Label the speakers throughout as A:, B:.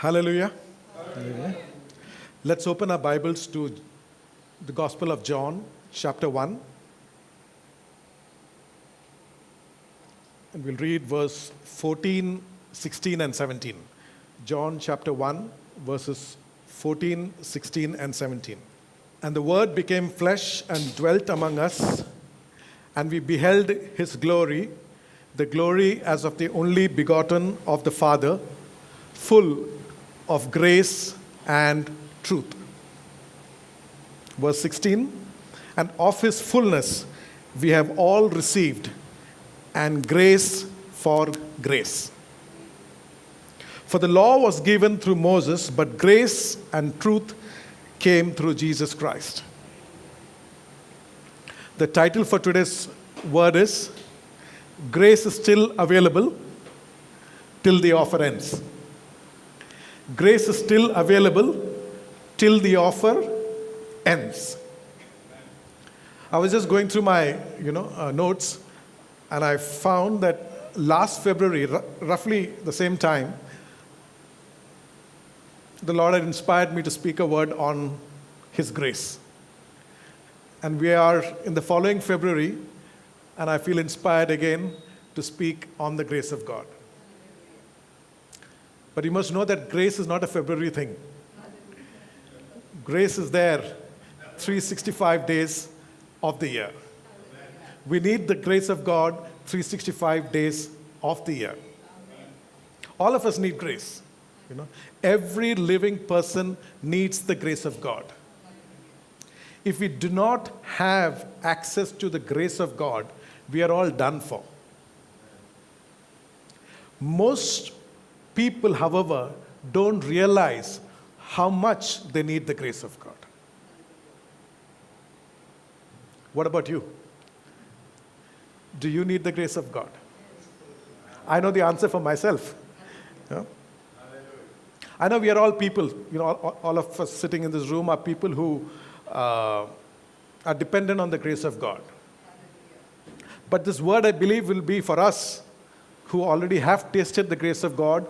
A: Hallelujah. Hallelujah. Let's open our Bibles to the Gospel of John, chapter 1. And we'll read verse 14, 16, and 17. John chapter 1, verses 14, 16, and 17. And the Word became flesh and dwelt among us, and we beheld his glory, the glory as of the only begotten of the Father, full of grace and truth. Verse 16, and of his fullness we have all received, and grace for grace. For the law was given through Moses, but grace and truth came through Jesus Christ. The title for today's word is, Grace is Still Available Till the Offer Ends. Grace is still available till the offer ends. I was just going through my notes, and I found that last February, roughly the same time, the Lord had inspired me to speak a word on His grace. And we are in the following February, and I feel inspired again to speak on the grace of God. But you must know that grace is not a February thing. Grace is there 365 days of the year. We need the grace of God 365 days of the year. All of us need grace. Every living person needs the grace of God. If we do not have access to the grace of God, we are all done for. Most people, however, don't realize how much they need the grace of God. What about you? Do you need the grace of God? I know the answer for myself. Yeah? I know we are all people. All of us sitting in this room are people who are dependent on the grace of God. But this word, I believe, will be for us who already have tasted the grace of God,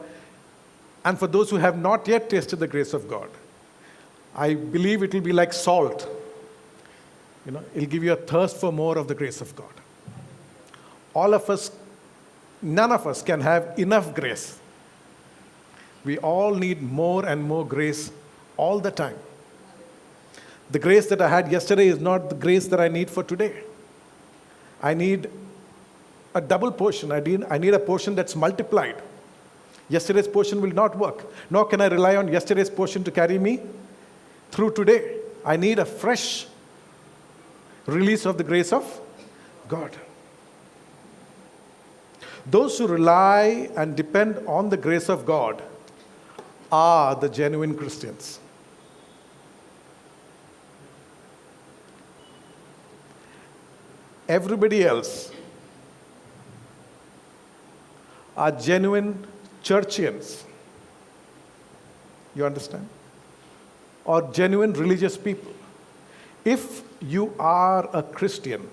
A: and for those who have not yet tasted the grace of God. I believe it will be like salt. It'll give you a thirst for more of the grace of God. All of us, none of us can have enough grace. We all need more and more grace all the time. The grace that I had yesterday is not the grace that I need for today. I need a double portion. I need a portion that's multiplied. Yesterday's portion will not work. Nor can I rely on yesterday's portion to carry me through today. I need a fresh release of the grace of God. Those who rely and depend on the grace of God are the genuine Christians. Everybody else are genuine churchians. You understand? Or genuine religious people. If you are a Christian,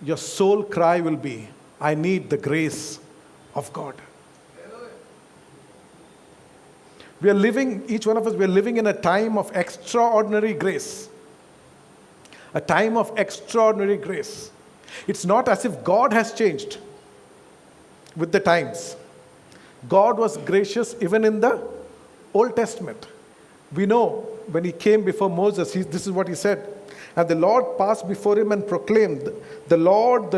A: your soul cry will be, I need the grace of God. We are living, each one of us, we are living in a time of extraordinary grace. A time of extraordinary grace. It's not as if God has changed with the times. God was gracious even in the Old Testament. We know when he came before Moses, this is what he said. And the Lord passed before him and proclaimed, the Lord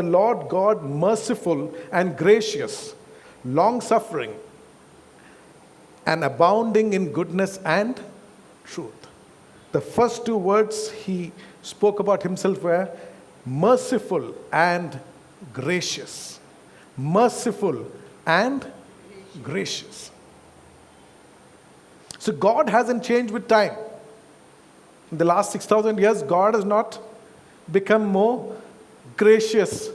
A: God, merciful and gracious, long-suffering, and abounding in goodness and truth. The first two words he spoke about himself were merciful and gracious. Merciful and gracious. So God hasn't changed with time. In the last 6,000 years, God has not become more gracious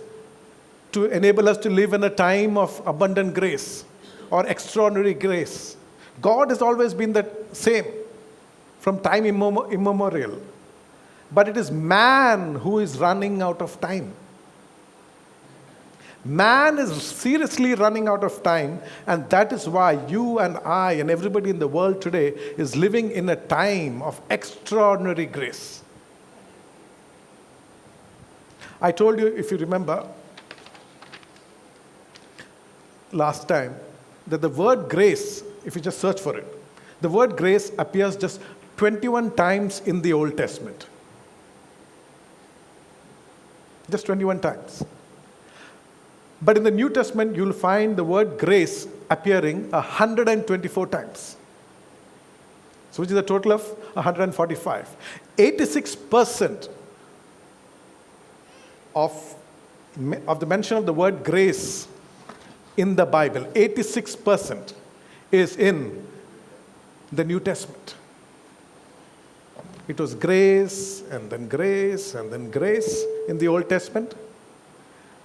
A: to enable us to live in a time of abundant grace or extraordinary grace. God has always been the same from time immemorial. But it is man who is running out of time. Man is seriously running out of time, and that is why you and I and everybody in the world today is living in a time of extraordinary grace. I told you, if you remember, last time, that the word grace, if you just search for it, the word grace appears just 21 times in the Old Testament. Just 21 times. But in the New Testament, you'll find the word grace appearing 124 times. So which is a total of 145. 86% of the mention of the word grace in the Bible, 86% is in the New Testament. It was grace, and then grace, and then grace in the Old Testament.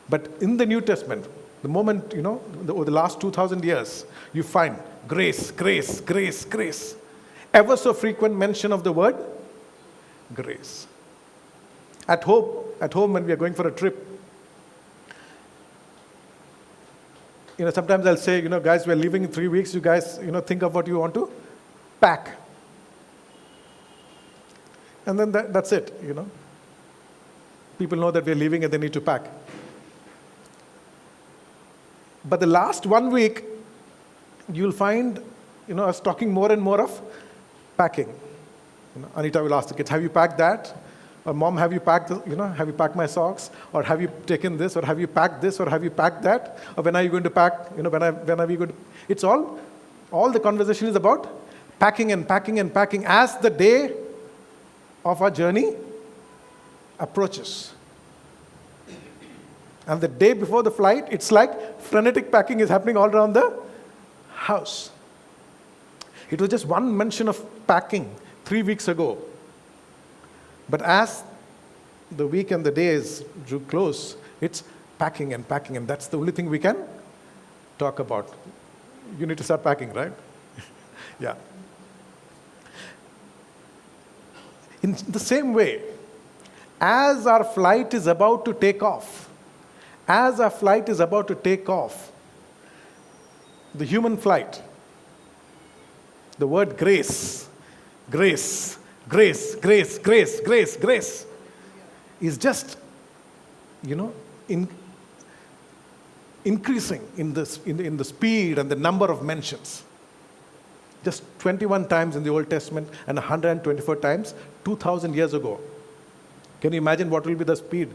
A: But in the New Testament, the moment, over the last 2,000 years, you find grace, grace, grace, grace. Ever so frequent mention of the word grace. At home when we are going for a trip, sometimes I'll say, guys, we're leaving in 3 weeks. You guys, think of what you want to pack. And then that's it, People know that we're leaving and they need to pack. But the last 1 week, you'll find, us talking more and more of packing. Anita will ask the kids, have you packed that? Or mom, have you packed, have you packed my socks? Or have you taken this? Or have you packed this? Or have you packed that? Or when are you going to pack? When are we going to? It's all the conversation is about packing and packing and packing as the day of our journey approaches. And the day before the flight, it's like frenetic packing is happening all around the house. It was just one mention of packing 3 weeks ago. But as the week and the days drew close, it's packing and packing, and that's the only thing we can talk about. You need to start packing, right? Yeah. In the same way, as our flight is about to take off, the human flight, the word grace, grace, grace, grace, grace, grace, grace is just, increasing in the speed and the number of mentions. Just 21 times in the Old Testament and 124 times 2,000 years ago. Can you imagine what will be the speed?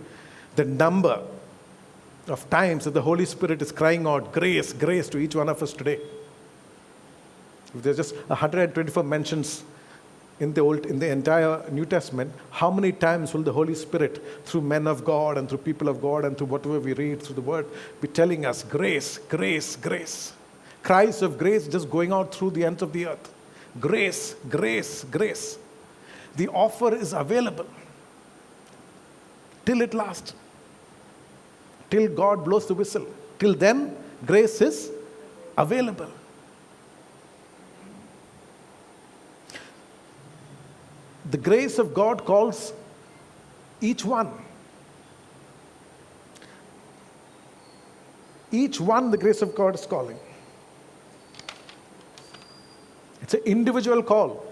A: The number of times that the Holy Spirit is crying out grace, grace to each one of us today. If there's just 124 mentions in the entire New Testament, how many times will the Holy Spirit, through men of God and through people of God and through whatever we read through the Word, be telling us grace, grace, grace? Cries of grace just going out through the ends of the earth. Grace, grace, grace. The offer is available till it lasts. Till God blows the whistle. Till then, grace is available. The grace of God calls each one. Each one the grace of God is calling. It's an individual call.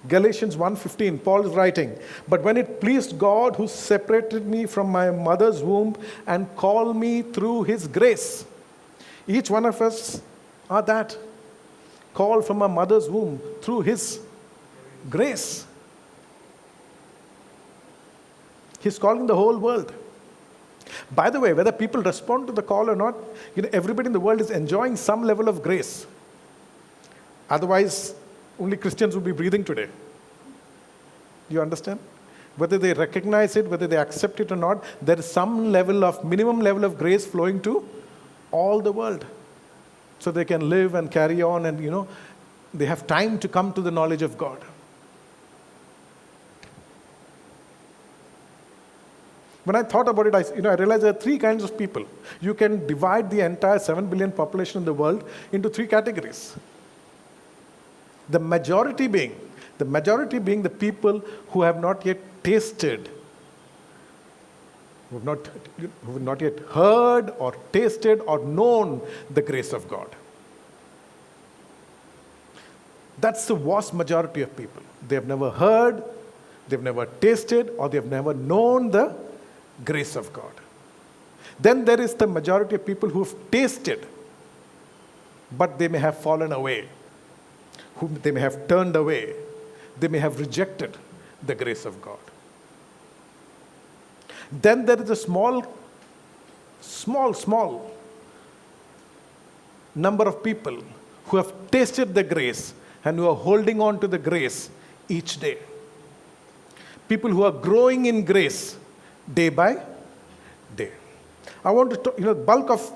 A: Galatians 1:15, Paul is writing, "But when it pleased God who separated me from my mother's womb and called me through his grace." Each one of us are that. Called from our mother's womb through his grace. He's calling the whole world. By the way, whether people respond to the call or not, everybody in the world is enjoying some level of grace. Otherwise, only Christians would be breathing today. You understand? Whether they recognize it, whether they accept it or not, there is some minimum level of grace flowing to all the world. So they can live and carry on and, they have time to come to the knowledge of God. When I thought about it, I realized there are 3 kinds of people. You can divide the entire 7 billion population in the world into 3 categories. The majority being the people who have not yet tasted who have not yet heard or tasted or known the grace of God. That's the vast majority of people. They have never heard, they've never tasted, or they've never known the grace of God. Then there is the majority of people who have tasted, but they may have fallen away, they may have turned away, they may have rejected the grace of God. Then there is a small number of people who have tasted the grace and who are holding on to the grace each day. People who are growing in grace day by day. I want to talk, bulk of,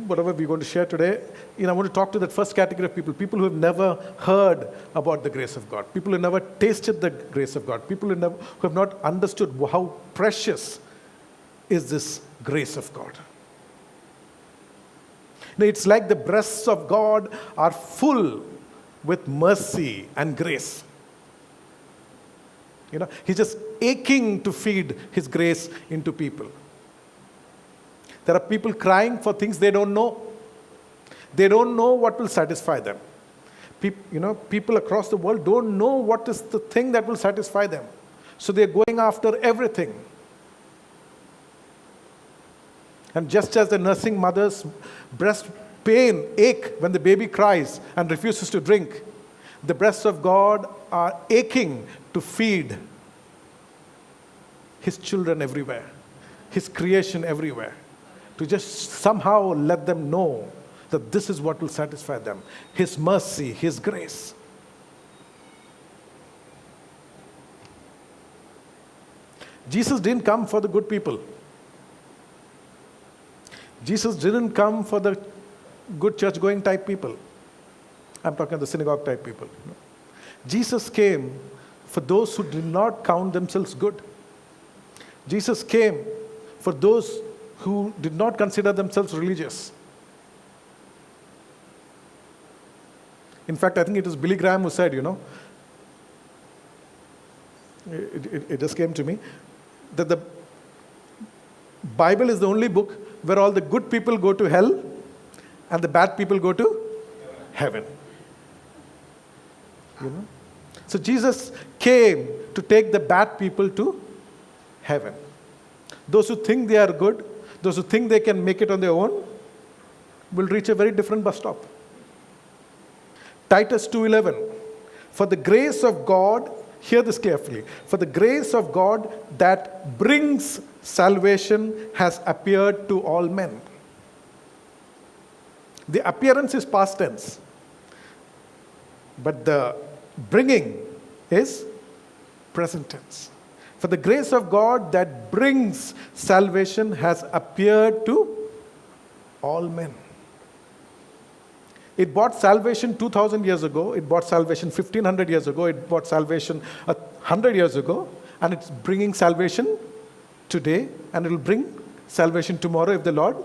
A: whatever we're going to share today, I want to talk to that first category of people who have never heard about the grace of God, people who never tasted the grace of God, people who have not understood how precious is this grace of God. It's like the breasts of God are full with mercy and grace. He's just aching to feed His grace into people. There are people crying for things they don't know. They don't know what will satisfy them. People across the world don't know what is the thing that will satisfy them. So they're going after everything. And just as the nursing mother's breast ache when the baby cries and refuses to drink, the breasts of God are aching to feed His children everywhere, His creation everywhere, to just somehow let them know that this is what will satisfy them, His mercy, His grace. Jesus didn't come for the good people. Jesus didn't come for the good church-going type people. I'm talking the synagogue type people. Jesus came for those who did not count themselves good. Jesus came for those who did not consider themselves religious. In fact, I think it was Billy Graham who said, it just came to me, that the Bible is the only book where all the good people go to hell and the bad people go to heaven. So Jesus came to take the bad people to heaven. Those who think they are good, those who think they can make it on their own, will reach a very different bus stop. Titus 2:11. For the grace of God, hear this carefully, for the grace of God that brings salvation has appeared to all men. The appearance is past tense, but the bringing is present tense. For the grace of God that brings salvation has appeared to all men. It brought salvation 2,000 years ago, it brought salvation 1,500 years ago, it brought salvation 100 years ago, and it's bringing salvation today, and it will bring salvation tomorrow if the Lord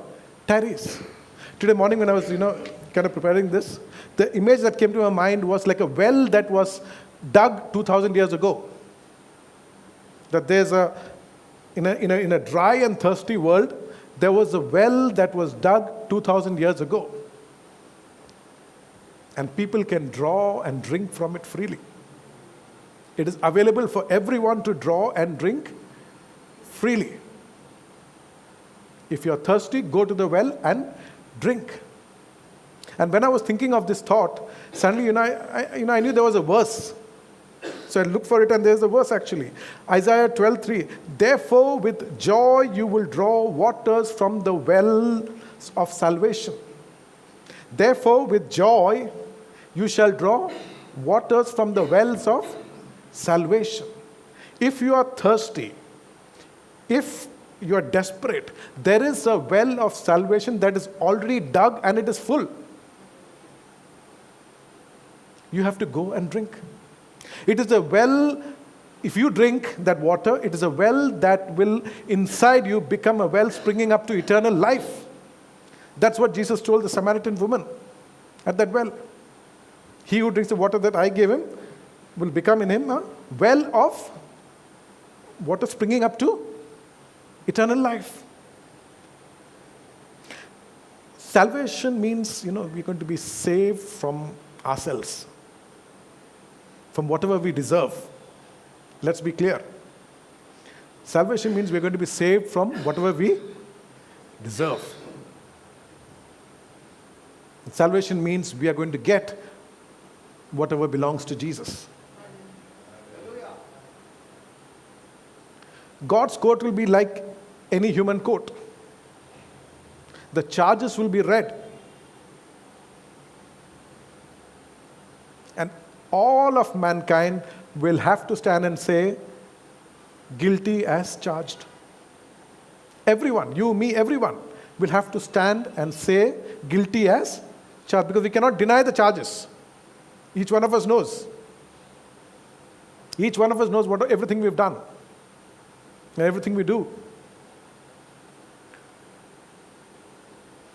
A: tarries. Today morning when I was, kind of preparing this, the image that came to my mind was like a well that was dug 2,000 years ago. That there's in a dry and thirsty world, there was a well that was dug 2,000 years ago. And people can draw and drink from it freely. It is available for everyone to draw and drink freely. If you're thirsty, go to the well and drink. And when I was thinking of this thought, suddenly, I knew there was a verse. So I looked for it, and there's a verse actually. Isaiah 12:3. Therefore, with joy you will draw waters from the wells of salvation. Therefore, with joy you shall draw waters from the wells of salvation. If you are thirsty, if you are desperate, there is a well of salvation that is already dug and it is full. You have to go and drink. It is a well, if you drink that water, it is a well that will inside you become a well springing up to eternal life. That's what Jesus told the Samaritan woman at that well. He who drinks the water that I gave him will become in him a well of What is springing up to? Eternal life. Salvation means, we're going to be saved from ourselves, from whatever we deserve. Let's be clear. Salvation means we're going to be saved from whatever we deserve. Salvation means we are going to get whatever belongs to Jesus. God's court will be like any human court. The charges will be read. And all of mankind will have to stand and say, guilty as charged. Everyone, you, me, everyone, will have to stand and say, guilty as charged, because we cannot deny the charges. Each one of us knows. Each one of us knows everything we've done, and everything we do.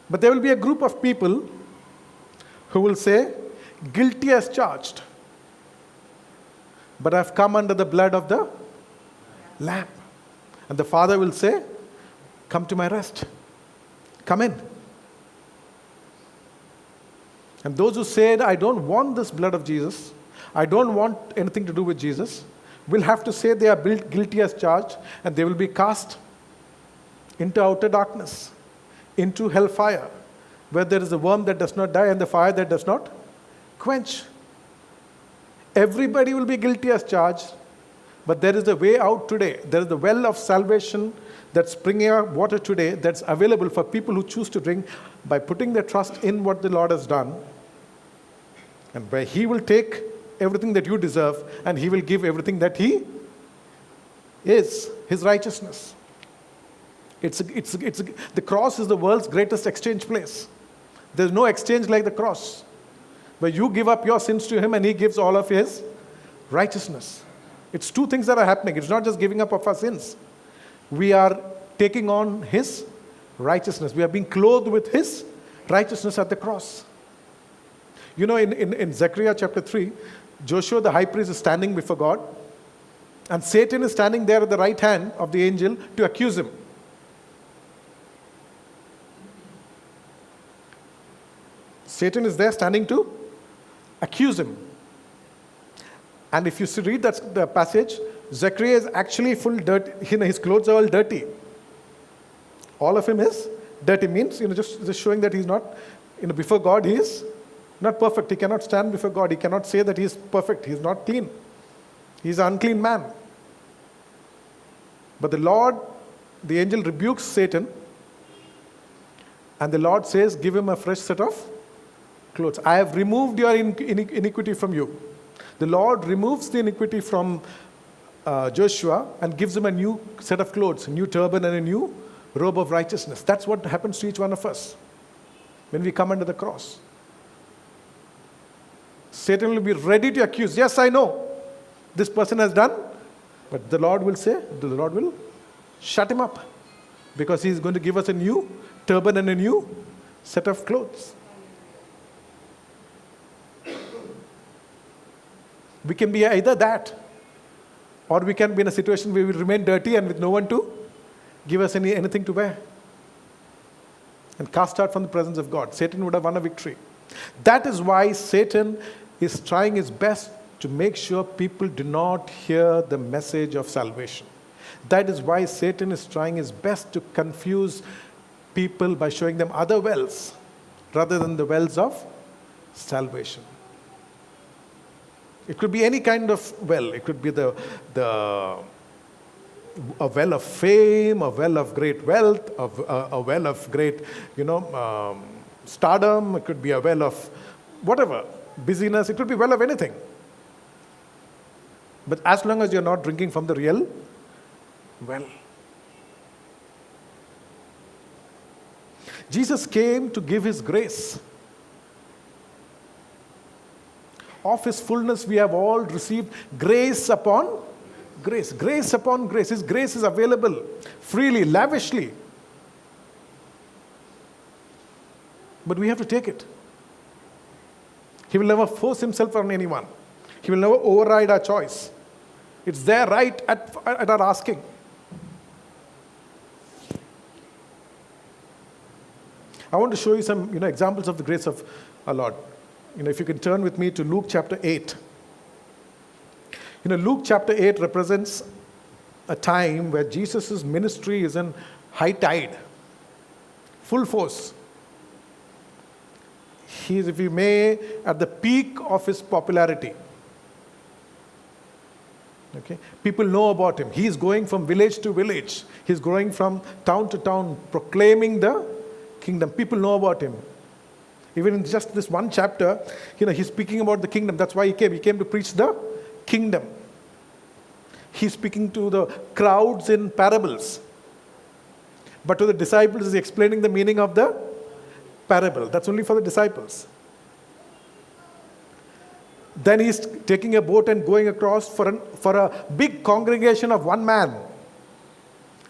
A: But there will be a group of people who will say, guilty as charged, but I've come under the blood of the Lamb. And the Father will say, come to my rest. Come in. And those who said, I don't want this blood of Jesus, I don't want anything to do with Jesus, will have to say they are guilty as charged, and they will be cast into outer darkness, into hellfire, where there is a worm that does not die and the fire that does not quench. Everybody will be guilty as charged, but there is a way out today. There is the well of salvation that's springing out water today that's available for people who choose to drink by putting their trust in what the Lord has done, and where He will take everything that you deserve and He will give everything that He is, His righteousness. The cross is the world's greatest exchange place. There's no exchange like the cross, where you give up your sins to Him and He gives all of His righteousness. It's two things that are happening. It's not just giving up of our sins. We are taking on His righteousness. We are being clothed with His righteousness at the cross. In Zechariah chapter 3, Joshua the high priest is standing before God, and Satan is standing there at the right hand of the angel to accuse him. Satan is there standing to accuse him. And if you read the passage, Zechariah is actually full dirt. His clothes are all dirty. All of him is dirty. Means, just showing that he's not, before God, he is not perfect. He cannot stand before God. He cannot say that he is perfect. He is not clean. He is an unclean man. But the angel rebukes Satan, and the Lord says, give him a fresh set of clothes. I have removed your iniquity from you. The Lord removes the iniquity from Joshua and gives him a new set of clothes, a new turban and a new robe of righteousness. That's what happens to each one of us when we come under the cross. Satan will be ready to accuse. Yes, I know this person has done, but the Lord will shut him up, because He is going to give us a new turban and a new set of clothes. We can be either that, or we can be in a situation where we remain dirty and with no one to give us anything to wear, and cast out from the presence of God. Satan would have won a victory. That is why Satan is trying his best to make sure people do not hear the message of salvation. That is why Satan is trying his best to confuse people by showing them other wells rather than the wells of salvation. It could be any kind of well. It could be a well of fame, a well of great wealth, a well of great, stardom. It could be a well of whatever, busyness. It could be a well of anything. But as long as you're not drinking from the real well. Jesus came to give His grace. Of His fullness we have all received grace upon grace. Grace upon grace. His grace is available freely, lavishly. But we have to take it. He will never force Himself on anyone. He will never override our choice. It's there right at our asking. I want to show you some examples of the grace of our Lord. If you can turn with me to Luke chapter 8. Luke chapter 8 represents a time where Jesus' ministry is in high tide, full force. He is, if you may, at the peak of his popularity. Okay? People know about him. He is going from village to village. He's going from town to town, proclaiming the kingdom. People know about him. Even in just this one chapter, he's speaking about the kingdom. That's why he came. He came to preach the kingdom. He's speaking to the crowds in parables. But to the disciples, he's explaining the meaning of the parable. That's only for the disciples. Then he's taking a boat and going across for a big congregation of one man.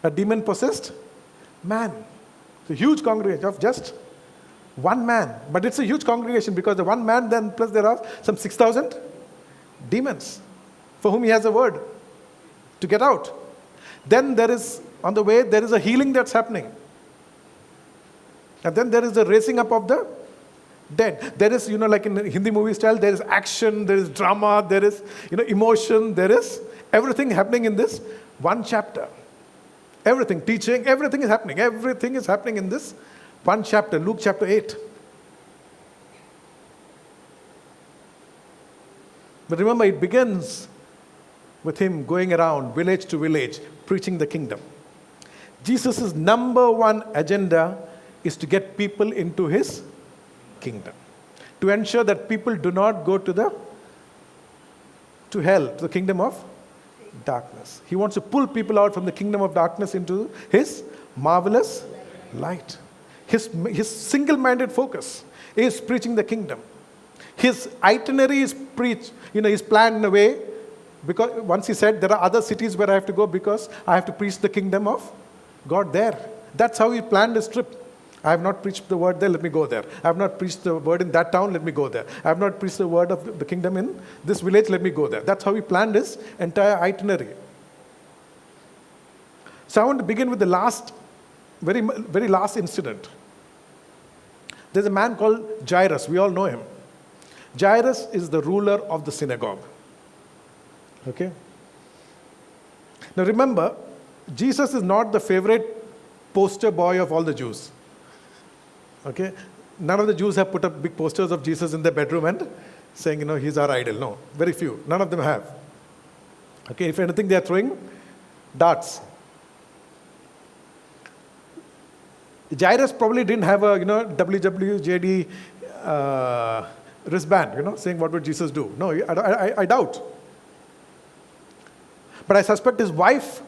A: A demon-possessed man. It's a huge congregation of just one man. But it's a huge congregation because the one man, then plus there are some 6,000 demons for whom he has a word to get out. Then there is, on the way, there is a healing that's happening. And then there is the raising up of the dead. There is, like in Hindi movie style, there is action, there is drama, there is, emotion, there is everything happening in this one chapter. Everything, teaching, everything is happening. Everything is happening in this one chapter, Luke chapter 8. But remember, it begins with him going around village to village, preaching the kingdom. Jesus' number one agenda is to get people into his kingdom. To ensure that people do not go to hell, to the kingdom of darkness. He wants to pull people out from the kingdom of darkness into his marvelous light. His single-minded focus is preaching the kingdom. His itinerary is is planned in a way, because once he said, there are other cities where I have to go because I have to preach the kingdom of God there. That's how he planned his trip. I have not preached the word there, let me go there. I have not preached the word in that town, let me go there. I have not preached the word of the kingdom in this village, let me go there. That's how he planned his entire itinerary. So I want to begin with the very, very last incident. There's a man called Jairus. We all know him. Jairus is the ruler of the synagogue. Okay? Now remember, Jesus is not the favorite poster boy of all the Jews. Okay? None of the Jews have put up big posters of Jesus in their bedroom and saying, he's our idol. No, very few. None of them have. Okay? If anything, they are throwing darts. Jairus probably didn't have a, WWJD wristband, saying what would Jesus do. No, I doubt. But I suspect his wife,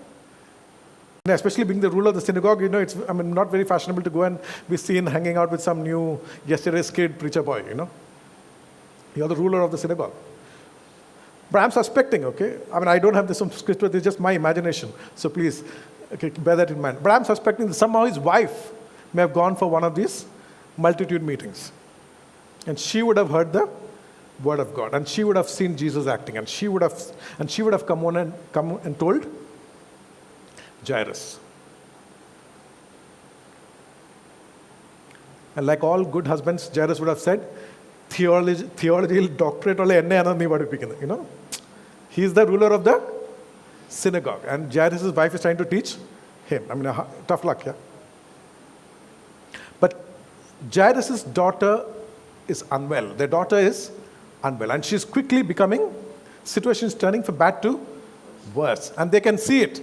A: especially being the ruler of the synagogue, it's not very fashionable to go and be seen hanging out with some new yesterday's kid preacher boy, You're the ruler of the synagogue. But I'm suspecting, okay? I don't have this from scripture, it's just my imagination. So please, bear that in mind. But I'm suspecting that somehow his wife may have gone for one of these multitude meetings. And she would have heard the word of God. And she would have seen Jesus acting. And she would have come and told Jairus. And like all good husbands, Jairus would have said, theology doctorate ole enne anandi padipikkunnu. He is the ruler of the synagogue. And Jairus' wife is trying to teach him. Tough luck, yeah. But Jairus' daughter is unwell. Their daughter is unwell. And she's quickly becoming, situation is turning from bad to worse. And they can see it.